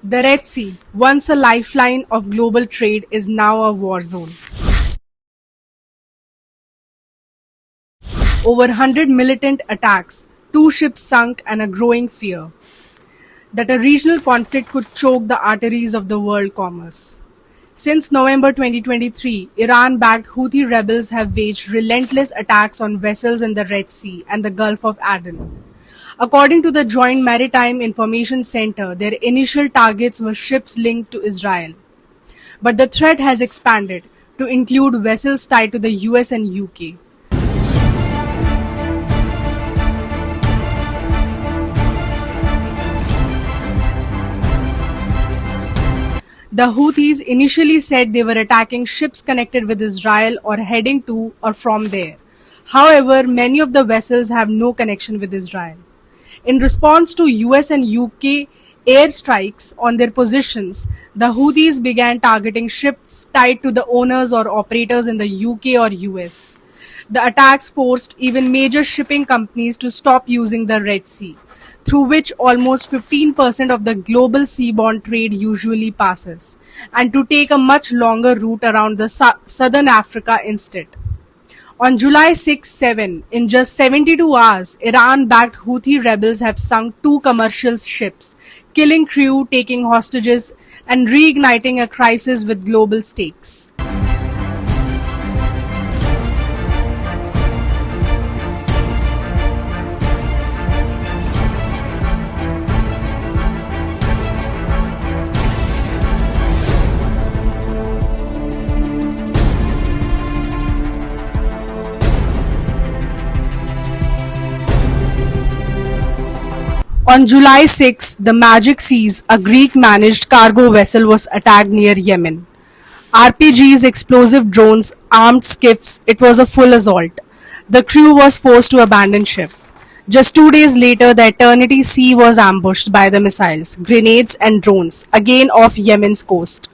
The Red Sea, once a lifeline of global trade, is now a war zone. Over 100 militant attacks, 2 ships sunk, and a growing fear that a regional conflict could choke the arteries of the world commerce. Since November 2023, Iran-backed Houthi rebels have waged relentless attacks on vessels in the Red Sea and the Gulf of Aden. According to the Joint Maritime Information Center, their initial targets were ships linked to Israel. But the threat has expanded to include vessels tied to the US and UK. The Houthis initially said they were attacking ships connected with Israel or heading to or from there. However, many of the vessels have no connection with Israel. In response to US and UK airstrikes on their positions, the Houthis began targeting ships tied to the owners or operators in the UK or US. The attacks forced even major shipping companies to stop using the Red Sea, through which almost 15% of the global seaborne trade usually passes, and to take a much longer route around the southern Africa instead. On July 6-7, in just 72 hours, Iran-backed Houthi rebels have sunk 2 commercial ships, killing crew, taking hostages, and reigniting a crisis with global stakes. On July 6, the Magic Seas, a Greek-managed cargo vessel, was attacked near Yemen. RPGs, explosive drones, armed skiffs, it was a full assault. The crew was forced to abandon ship. Just 2 days later, the Eternity Sea was ambushed by the missiles, grenades and drones, again off Yemen's coast.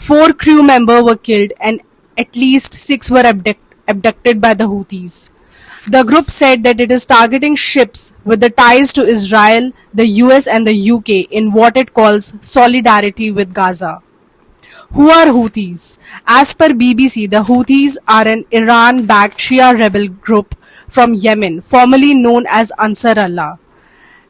Four crew members were killed and at least six were abducted by the Houthis. The group said that it is targeting ships with the ties to Israel, the US and the UK in what it calls solidarity with Gaza. Who are Houthis? As per BBC, the Houthis are an Iran-backed Shia rebel group from Yemen, formerly known as Ansar Allah.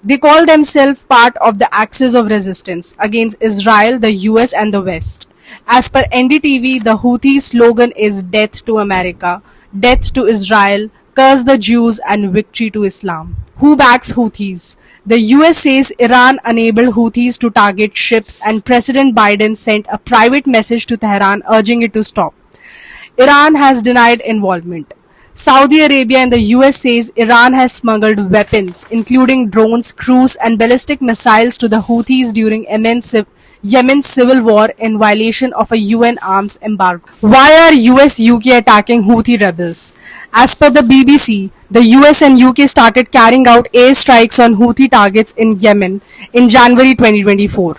They call themselves part of the Axis of Resistance against Israel, the US and the West. As per NDTV, the Houthi slogan is "Death to America, Death to Israel, Curse the Jews and Victory to Islam." Who backs Houthis? The US says Iran enabled Houthis to target ships and President Biden sent a private message to Tehran urging it to stop. Iran has denied involvement. Saudi Arabia and the US says Iran has smuggled weapons, including drones, cruise and ballistic missiles to the Houthis during Yemen's civil war in violation of a UN arms embargo. Why are US-UK attacking Houthi rebels? As per the BBC, the US and UK started carrying out airstrikes on Houthi targets in Yemen in January 2024.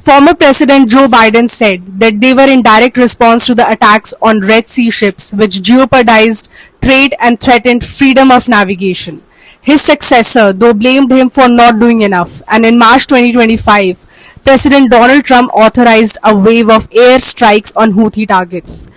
Former President Joe Biden said that they were in direct response to the attacks on Red Sea ships, which jeopardized trade and threatened freedom of navigation. His successor, though, blamed him for not doing enough, and in March 2025, President Donald Trump authorized a wave of air strikes on Houthi targets.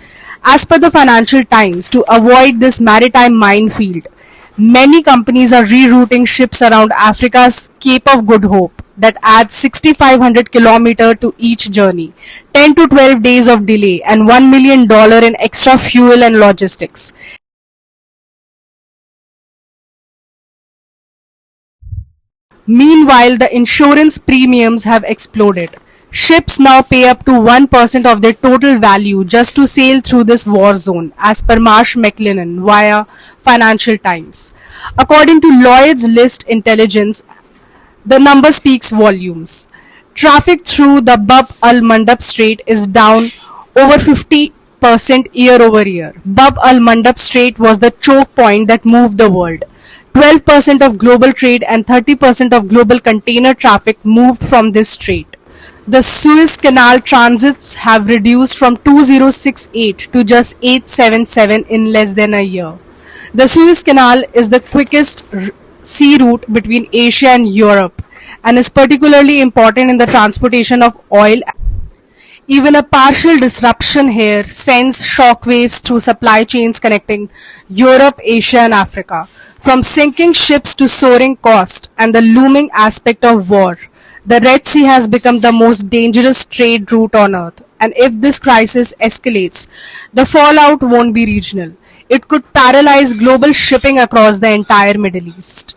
As per the Financial Times, to avoid this maritime minefield, many companies are rerouting ships around Africa's Cape of Good Hope that adds 6,500 kilometers to each journey, 10 to 12 days of delay, and $1 million in extra fuel and logistics. Meanwhile, the insurance premiums have exploded. Ships now pay up to 1% of their total value just to sail through this war zone, as per Marsh McLennan via Financial Times. According to Lloyd's List Intelligence, the number speaks volumes. Traffic through the Bab al Mandab Strait is down over 50% year over year. Bab al Mandab Strait was the choke point that moved the world. 12% of global trade and 30% of global container traffic moved from this strait. The Suez Canal transits have reduced from 2068 to just 877 in less than a year. The Suez Canal is the quickest sea route between Asia and Europe and is particularly important in the transportation of oil. Even a partial disruption here sends shockwaves through supply chains connecting Europe, Asia, and Africa. From sinking ships to soaring cost and the looming aspect of war, the Red Sea has become the most dangerous trade route on earth. And if this crisis escalates, the fallout won't be regional. It could paralyze global shipping across the entire Middle East.